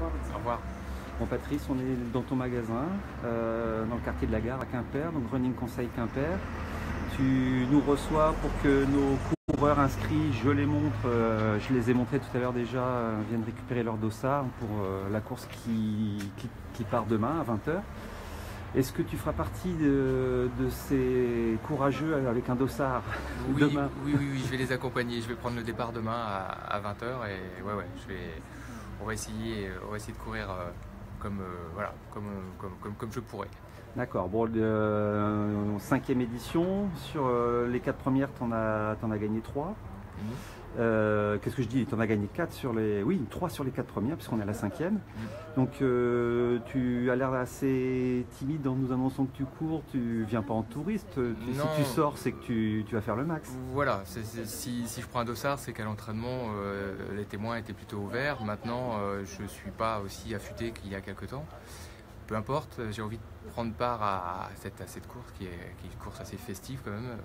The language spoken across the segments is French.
Au revoir. Bon Patrice, on est dans ton magasin, dans le quartier de la Gare à Quimper, donc Running Conseil Quimper. Tu nous reçois pour que nos coureurs inscrits, je les montre, je les ai montrés tout à l'heure déjà, viennent récupérer leur dossard pour la course qui part demain à 20 h. Est-ce que tu feras partie de ces courageux avec un dossard demain? Oui, je vais les accompagner. Je vais prendre le départ demain à 20 h et on va essayer de courir comme je pourrais. D'accord, bon, 5e édition, sur les 4 premières, t'en as gagné 3. Qu'est-ce que je dis? Tu en as gagné 4 sur les... Oui, 3 sur les 4 premières, puisqu'on est à la 5e. Donc tu as l'air assez timide en nous annonçant que tu cours, tu viens pas en touriste. Si tu sors, c'est que tu vas faire le max. Voilà, si je prends un dossard, c'est qu'à l'entraînement, les témoins étaient plutôt ouverts. Maintenant, je ne suis pas aussi affûté qu'il y a quelques temps. Peu importe, j'ai envie de prendre part à cette course qui est une course assez festive quand même.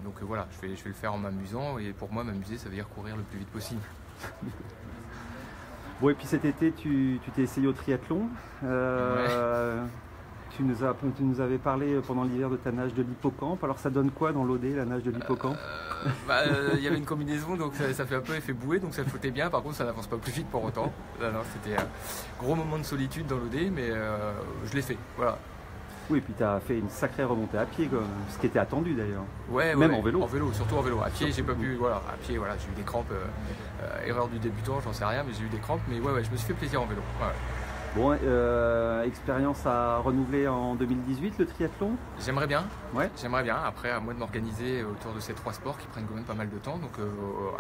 Donc voilà, je vais le faire en m'amusant, et pour moi m'amuser ça veut dire courir le plus vite possible. Bon, et puis cet été tu t'es essayé au triathlon. Tu nous avais parlé pendant l'hiver de ta nage de l'hippocampe. Alors ça donne quoi dans l'OD, la nage de l'hippocampe? Il y avait une combinaison, donc ça fait un peu effet bouée, donc ça flottait bien. Par contre ça n'avance pas plus vite pour autant. C'était un gros moment de solitude dans l'OD, mais je l'ai fait, voilà. Oui, et puis tu as fait une sacrée remontée à pied, ce qui était attendu d'ailleurs. Même en vélo. En vélo, surtout en vélo. À pied, j'ai pas pu. Voilà, à pied, voilà, j'ai eu des crampes. Erreur du débutant, j'en sais rien, mais j'ai eu des crampes. Mais je me suis fait plaisir en vélo. Ouais. Bon, expérience à renouveler en 2018, le triathlon? J'aimerais bien. Ouais. J'aimerais bien. Après, à moi de m'organiser autour de ces 3 sports qui prennent quand même pas mal de temps. Donc,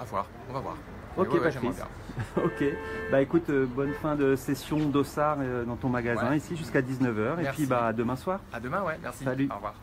à voir. On va voir. Ok, Patrice. Ok. Bah écoute, bonne fin de session dossard dans ton magasin ici jusqu'à 19 h. Et puis à demain soir. À demain, ouais. Merci. Salut. Au revoir.